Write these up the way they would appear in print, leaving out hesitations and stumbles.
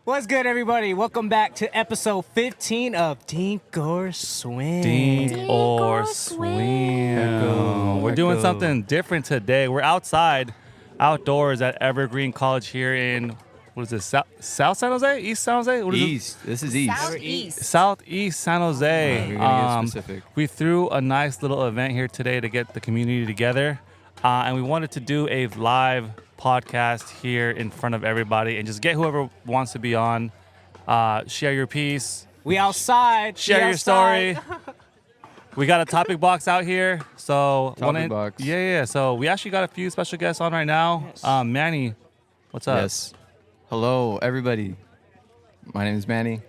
What's good, everybody? Welcome back to episode 15 of Dink or Swim. Dink or Swim. We're doing something different today. We're outdoors at Evergreen College here in, what is this, South San Jose? East San Jose? What is East. This is East. Southeast San Jose. We're gonna get specific. We threw a nice little event here today to get the community together. And we wanted to do a live podcast here in front of everybody and just get whoever wants to be on. Share your piece. We outside. Share your story. We got a topic box out here. So Topic box. Yeah. So we actually got a few special guests on right now. Yes. Manny, what's up? Yes. Hello, everybody. My name is Manny.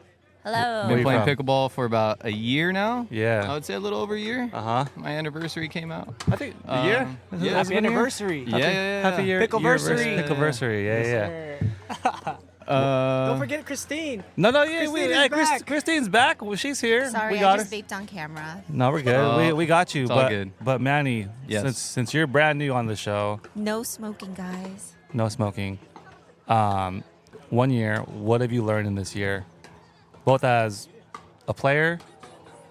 Hello. Been you playing from? pickleball for about a year now. Yeah. I would say a little over a year. Uh-huh. My anniversary came out. I think the year? yeah. Happy anniversary. Yeah. Happy Pickleversary. Pickleversary. Yeah. Don't forget Christine. No, Christine is back. Christine's back. Well, she's here. Sorry, we got I just her. vaped on camera. No, we're good. Oh, we got you. it's all good. But Manny, Yes. since you're brand new on the show, No smoking, guys. no smoking. 1 year. What have you learned in this year, both as a player,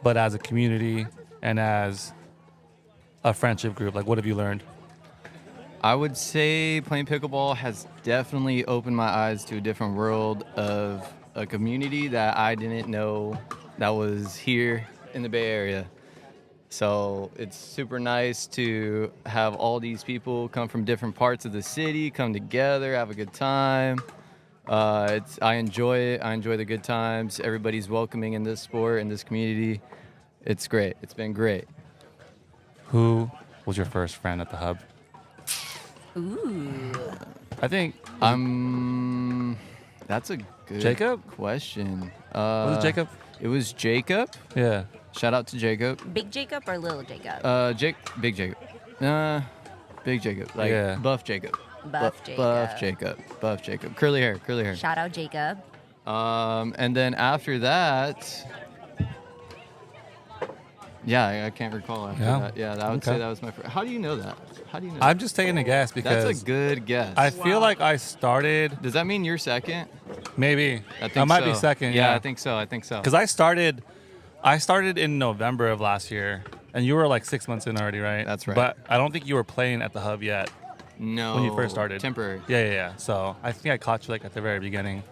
but as a community and as a friendship group? Like, what have you learned? I would say playing pickleball has definitely opened my eyes to a different world of a community that I didn't know that was here in the Bay Area. So it's super nice to have all these people come from different parts of the city, come together, have a good time. I enjoy it. I enjoy the good times. Everybody's welcoming in this sport, in this community. It's great. It's been great. Who was your first friend at the hub? Ooh. I think That's a good Jacob? question. Was it Jacob? It was Jacob. Yeah. Shout out to Jacob. Big Jacob or Little Jacob? Big Jacob. Big Jacob. Like Yeah. Buff Jacob. Buff Jacob. Buff Jacob. Curly hair. Shout out Jacob. And then after that, yeah, I can't recall after Yeah? that. Yeah, I would Okay. say that was my first. How do you know that? How do you know? I'm just taking a guess because That's a good guess. I feel like I started Does that mean you're second? maybe. I think might so. be second. Yeah, Yeah, I think so. Because I started in November of last year, and you were like 6 months in already, right? That's right. But I don't think you were playing at the hub yet No. when you first started. Temporary. Yeah. So I think I caught you like at the very beginning.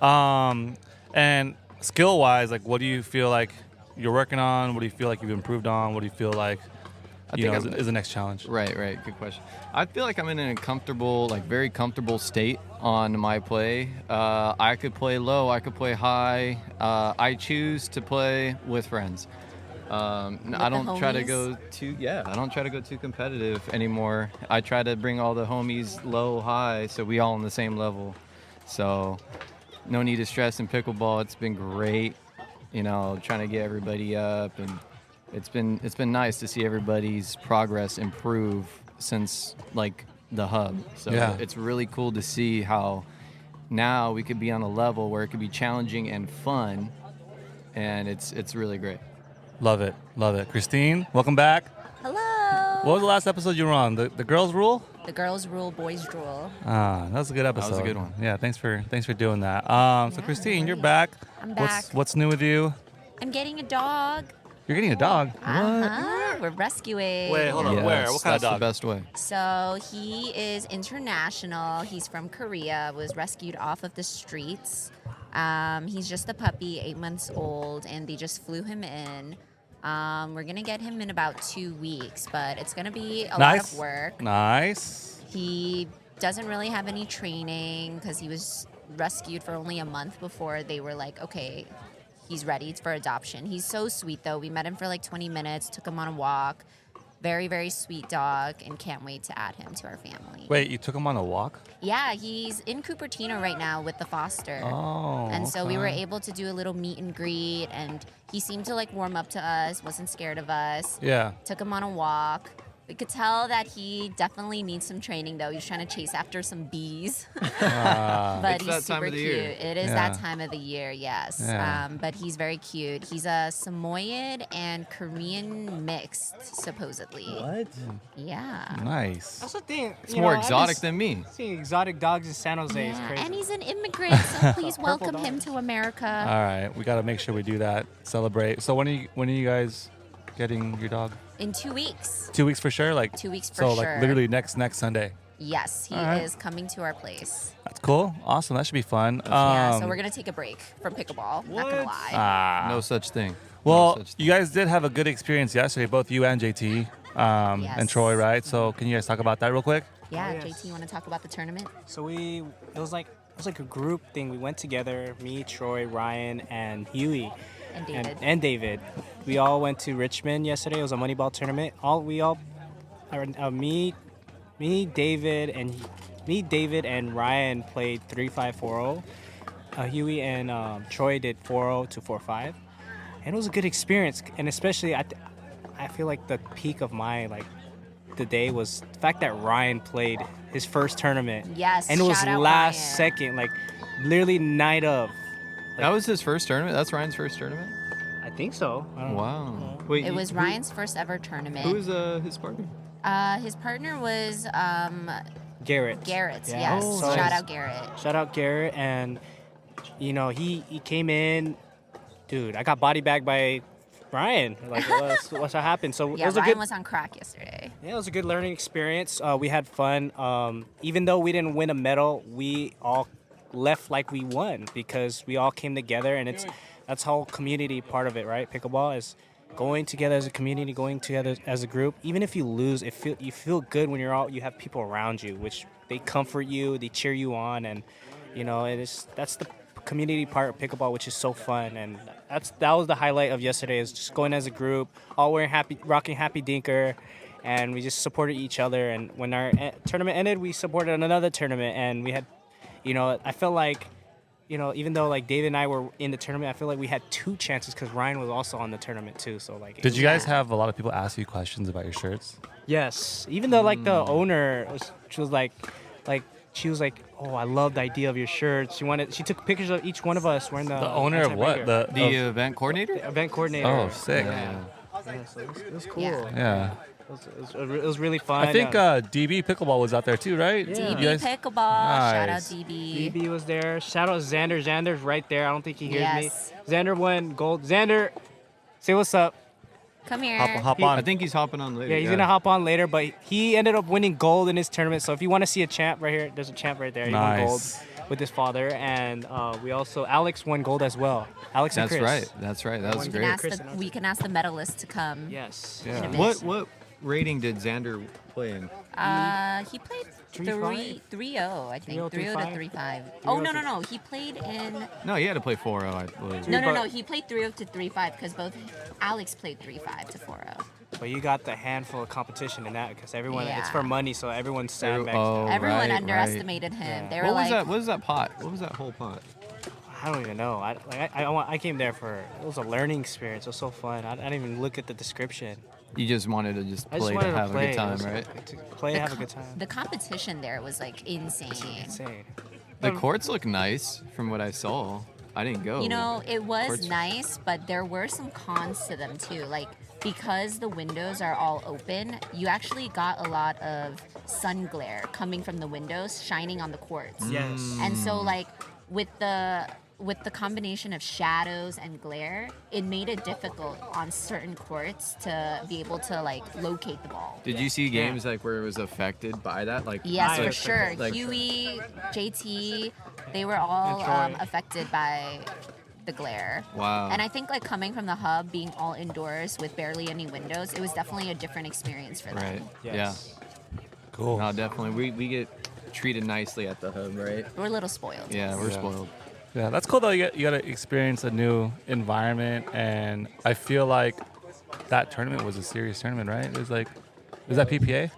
And skill-wise, like, what do you feel like you're working on? What do you feel like you've improved on? What do you feel like is the next challenge? Right. Good question. I feel like I'm in a comfortable, like very comfortable state on my play. I could play low, I could play high. I choose to play with friends. I don't try to homies? go too. Yeah, I don't try to go too competitive anymore. I try to bring all the homies low, high, so we all on the same level. So no need to stress in pickleball. It's been great. Trying to get everybody up, and it's been nice to see everybody's progress improve since like the hub. So Yeah. it's really cool to see how now we could be on a level where it could be challenging and fun, and it's really great. Love it. Christine, welcome back. Hello. What was the last episode you were on? The girls rule? The girls rule, boys drool. That was a good episode. was a good one. Yeah, thanks for doing that. So Yeah, Christine, no you're worries. back. I'm back. What's new with you? I'm getting a dog. You're getting a dog. We're rescuing. Wait, hold on. Yes, Where? What kind of that's dog? the best way. So he is international. He's from Korea. Was rescued off of the streets. He's just a puppy, 8 months old, and they just flew him in. We're gonna get him in about 2 weeks, but it's gonna be a lot of work. Nice. He doesn't really have any training because he was rescued for only a month before they were like, okay, he's ready for adoption. He's so sweet, though. We met him for like 20 minutes, took him on a walk. Very, very sweet dog, and can't wait to add him to our family. Wait, you took him on a walk? Yeah, he's in Cupertino right now with the foster. Oh. And so we were okay. able to do a little meet and greet, and he seemed to like warm up to us, wasn't scared of us. Yeah. Took him on a walk. We could tell that he definitely needs some training, though. He's trying to chase after some bees. But It's he's that time super of the cute. year. It is Yeah. that time of the year, yes. Yeah. But he's very cute. He's a Samoyed and Korean mixed, supposedly. What? Yeah. Nice. That's the thing. It's more exotic than me. Seeing exotic dogs in San Jose is Yeah, crazy. and he's an immigrant, so please welcome him dogs. to America. All right, we got to make sure we do that. Celebrate. So when are you guys getting your dog? In 2 weeks. 2 weeks for sure. Like 2 weeks for so, sure. like literally next Sunday. Yes, he All right. is coming to our place. That's cool. Awesome. That should be fun. Yeah, so we're gonna take a break from pickleball. Not gonna lie. No such thing. Well, No such you guys did have a good experience yesterday, both you and JT and Yes. Troy, right? So can you guys talk about that real quick? Yeah, yes. JT, you want to talk about the tournament? So it was like a group thing. We went together, me, Troy, Ryan, and Huey. And David. And David. We all went to Richmond yesterday. It was a Moneyball tournament. Me, David, and Ryan played 3-5, 4-0. Huey and Troy did 4-0 to 4-5, and it was a good experience. And especially, I feel like the peak of the day was the fact that Ryan played his first tournament. Yes, and it was shout out last Ryan. second, like literally night of. That was his first tournament? That's Ryan's first tournament? I think so. I don't know. Wow. Wait, It was Ryan's first ever tournament. Who was his partner? His partner was Garrett. Garrett. Yeah. Yes, Oh, shout nice. out Garrett. Shout out Garrett, and he came in, dude. I got body bagged by Ryan. Like what's what happened? So Yeah, it was a Ryan good. was on crack yesterday. Yeah, it was a good learning experience. We had fun. Even though we didn't win a medal, we all left like we won because we all came together, and that's whole community part of it, right? Pickleball is going together as a community, going together as a group. Even if you lose, you feel good when you have people around you, which they comfort you, they cheer you on, and that's the community part of pickleball, which is so fun. And that was the highlight of yesterday, is just going as a group, all wearing rocking Happy Dinker, and we just supported each other. And when our tournament ended, we supported another tournament, and we had, I felt like, even though like David and I were in the tournament, I feel like we had two chances because Ryan was also on the tournament too. So like, Did you guys have a lot of people ask you questions about your shirts? Yes, even though like the owner, she was like, oh, I love the idea of your shirts. She took pictures of each one of us wearing the. The owner of what? anti-bagger. The event coordinator? Event coordinator. Oh, sick. Yeah, so it was cool. Yeah. Yeah. It was really fun. I think DB Pickleball was out there too, right? Yeah. DB You guys- Pickleball. Shout out Nice. DB. DB was there. Shout out Xander. Xander's right there. I don't think he hears Yes. me. Xander won gold. Xander, say what's up. Come here. Hop He- on. I think he's hopping on later. Yeah, he's gonna hop on later, but he ended up winning gold in his tournament. So if you want to see a champ right here, there's a champ right there. He won gold Nice. with his father, and Alex won gold as well. Alex and That's Chris. right. That's right. That was We can great. ask we can ask the medalists to come. Yes. In a bit. What rating did Xander play in? He played 3-5? 3-0, I think. 3-0, 3-0 to 3-5. Oh, no. He played in. No, he had to play 4-0, I believe. No. He played 3-0 to 3-5 because both Alex played 3-5 to 4-0. But you got the handful of competition in that because everyone, it's Yeah. for money, so everyone's sandbags. Oh, Everyone right, underestimated him. Yeah. They were What was like, that? What was that pot? What was that whole pot? I don't even know. I came there it was a learning experience. It was so fun. I didn't even look at the description. You just wanted to just I just play wanted to have play. a good time, It was right? To play, have a good time. the competition there was like insane. Insane. The courts look nice from what I saw. I didn't go. You know, it was Courts- nice, but there were some cons to them too. Like, because the windows are all open, you actually got a lot of sun glare coming from the windows shining on the courts. Yes. And so like with the combination of shadows and glare, it made it difficult on certain courts to be able to like locate the ball. Did you see games like where it was affected by that? Like Yes, for Like- sure. like- Huey, JT, they were all And Troy. affected by the glare. Wow. And I think like coming from the hub, being all indoors with barely any windows, it was definitely a different experience for them. Right. Yes. Cool. Yeah. No, definitely. We get treated nicely at the hub, right? We're a little spoiled. Yeah, we're Yeah. spoiled. Yeah, that's cool though. You got to experience a new environment, and I feel like that tournament was a serious tournament, right? It was like, was that PPA?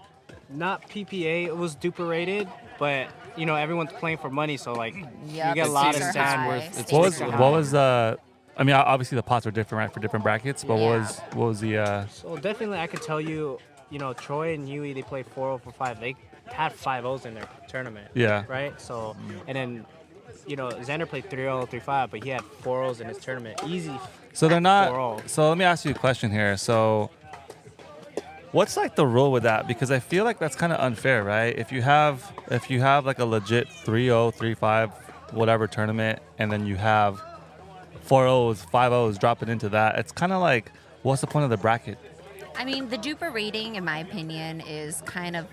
Not PPA. It was duper rated, but everyone's playing for money, so like Yep, you get a the lot of stakes are sand high. worth. Stakes What was are high. what was the? I mean, obviously the pots are different, right, for different brackets. But Yeah. what was the? So definitely, I could tell you Troy and Huey, they played 4-0-5. They had 5-0s in their tournament. Yeah. Right. So and then Xander played 3-0, 3-5, but he had 4-0s in his tournament. Easy. So they're not. 4-0. So let me ask you a question here. So, what's like the rule with that? Because I feel like that's kind of unfair, right? If you have like a legit 3-0, 3-5, whatever tournament, and then you have 4-0s, 5-0s dropping into that, it's kind of like, what's the point of the bracket? I mean, the duper rating, in my opinion, is kind of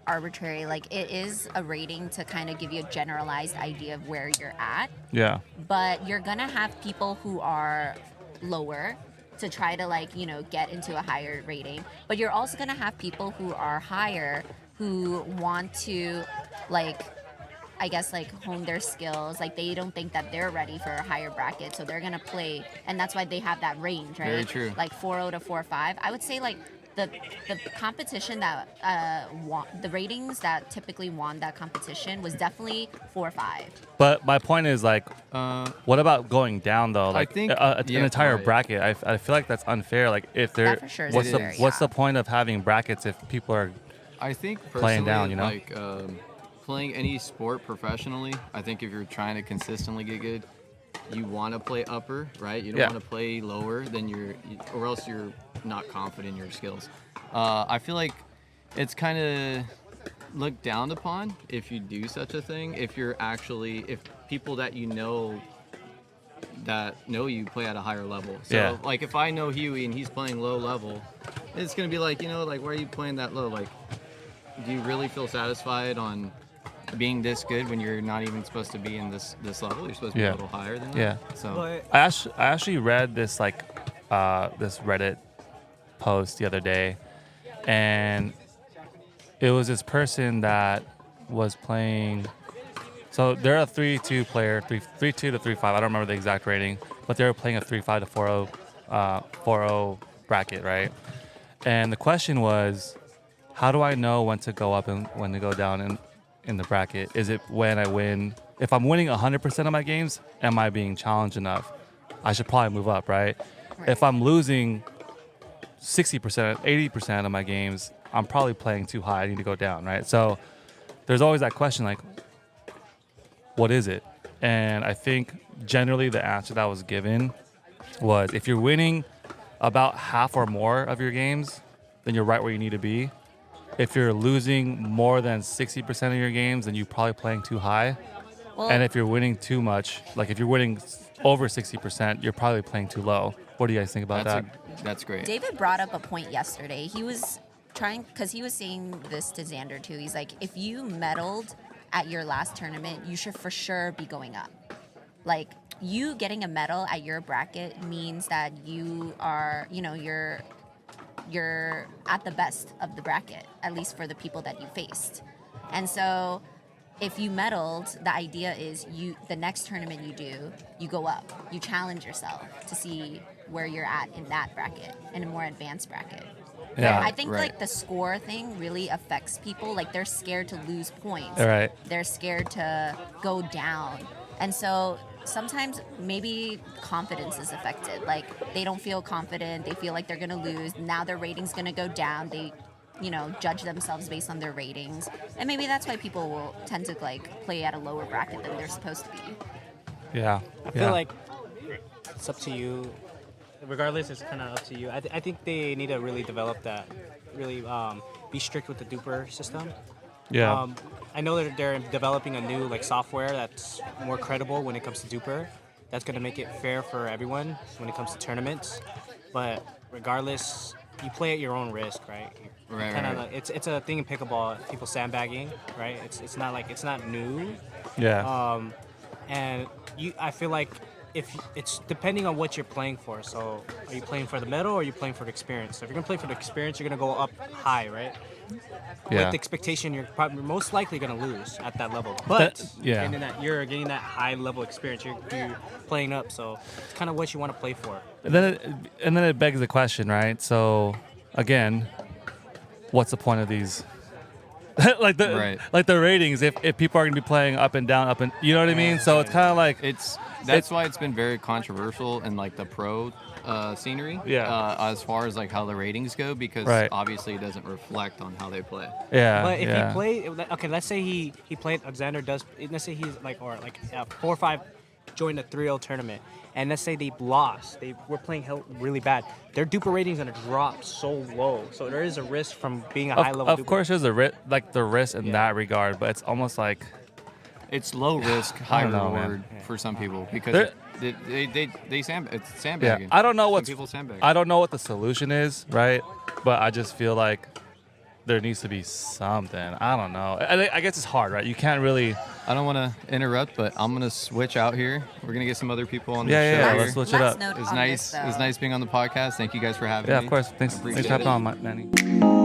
arbitrary. Like, it is a rating to kind of give you a generalized idea of where you're at. Yeah. But you're gonna have people who are lower to try to get into a higher rating. But you're also gonna have people who are higher who want to hone their skills. Like, they don't think that they're ready for a higher bracket, so they're gonna play, and that's why they have that range, right? Very true. Like 4-0 to 4-5. I would say the competition that the ratings that typically won that competition was definitely 4-5. But my point is what about going down though? Like, I think an entire right. bracket. I feel like that's unfair. Like, if they're That for sure is what's unfair, what's yeah. the point of having brackets if people are I think personally, playing down, playing any sport professionally, I think if you're trying to consistently get good, you want to play upper, right? You don't Yeah. want to play lower or else you're not confident in your skills. I feel like it's kind of looked down upon if you do such a thing. If people that know you play at a higher level. So Yeah. like if I know Huey and he's playing low level, it's gonna be like, why are you playing that low? Like, do you really feel satisfied on being this good when you're not even supposed to be in this level? You're supposed to be Yeah. a little higher than that. Yeah. So I actually read this this Reddit post the other day, and it was this person that was playing. So they're a 3-2 player, 3-2 to 3-5. I don't remember the exact rating, but they were playing a 3-5 to 4-0, 4-0 bracket, right? And the question was, how do I know when to go up and when to go down in the bracket? Is it when I win? If I'm winning 100% of my games, am I being challenged enough? I should probably move up, right? If I'm losing 60%, 80% of my games, I'm probably playing too high. I need to go down, right? So there's always that question, like, what is it? And I think generally the answer that was given was, if you're winning about half or more of your games, then you're right where you need to be. If you're losing more than 60% of your games, then you're probably playing too high. Well, And if you're winning too much, like if you're winning over 60%, you're probably playing too low. What do you guys think about that? That's great. David brought up a point yesterday. He was because he was saying this to Xander too. He's like, if you medaled at your last tournament, you should for sure be going up. Like, you getting a medal at your bracket means that you are, you're at the best of the bracket, at least for the people that you faced. And so if you medaled, the idea is the next tournament you go up. You challenge yourself to see where you're at in that bracket, in a more advanced bracket. Yeah. I think Right. the score thing really affects people. Like, they're scared to lose points. Right. They're scared to go down. And so sometimes maybe confidence is affected. Like, they don't feel confident. They feel like they're going to lose. Now their rating's going to go down. They, judge themselves based on their ratings. And maybe that's why people will tend to, play at a lower bracket than they're supposed to be. Yeah. I feel like it's up to you. Regardless, it's kind of up to you. I think they need to really develop that, really be strict with the duper system. Yeah. I know that they're developing a new software that's more credible when it comes to duper. That's going to make it fair for everyone when it comes to tournaments. But regardless, you play at your own risk, right? Right, Kinda right. It's a thing in pickleball. People sandbagging, right? It's not new. Yeah. And I feel like if it's depending on what you're playing for. So are you playing for the medal or are you playing for the experience? So if you're gonna play for the experience, you're gonna go up high, right? Yeah. With the expectation you're probably most likely gonna lose at that level. But yeah. you're getting that high level experience. You're playing up, so it's kind of what you want to play for. And then it begs the question, right? So again, what's the point of these like the Right. like the ratings. If people are gonna be playing up and down, you know what I mean? So it's kind of like That's why it's been very controversial in like the pro scenery. Yeah. As far as like how the ratings go, because Right. obviously it doesn't reflect on how they play. yeah. But if yeah. he played, okay, let's say he played. Alexander does. Let's say he's like 4-5, joined a 3-0 tournament, and let's say they lost. They were playing really bad. Their duper rating's gonna drop so low. So there is a risk from being a high level. Of course, there's a the risk in that regard, but it's almost like It's low risk, high don't know, reward man. for some people because There- it's yeah. sandbagging. I don't know Some what people sandbag. I don't know what the solution is, right? But I just feel like there needs to be something. I don't know. I guess it's hard, right? You can't really. I don't want to interrupt, but I'm gonna switch out here. We're gonna get some other people on the Yeah, show. yeah. here. Let's switch it Last up. note It was on nice. this, It was though. nice being on the podcast. Thank you guys for having Yeah, me. of course. Thanks Appreciate for having it. on, Manny.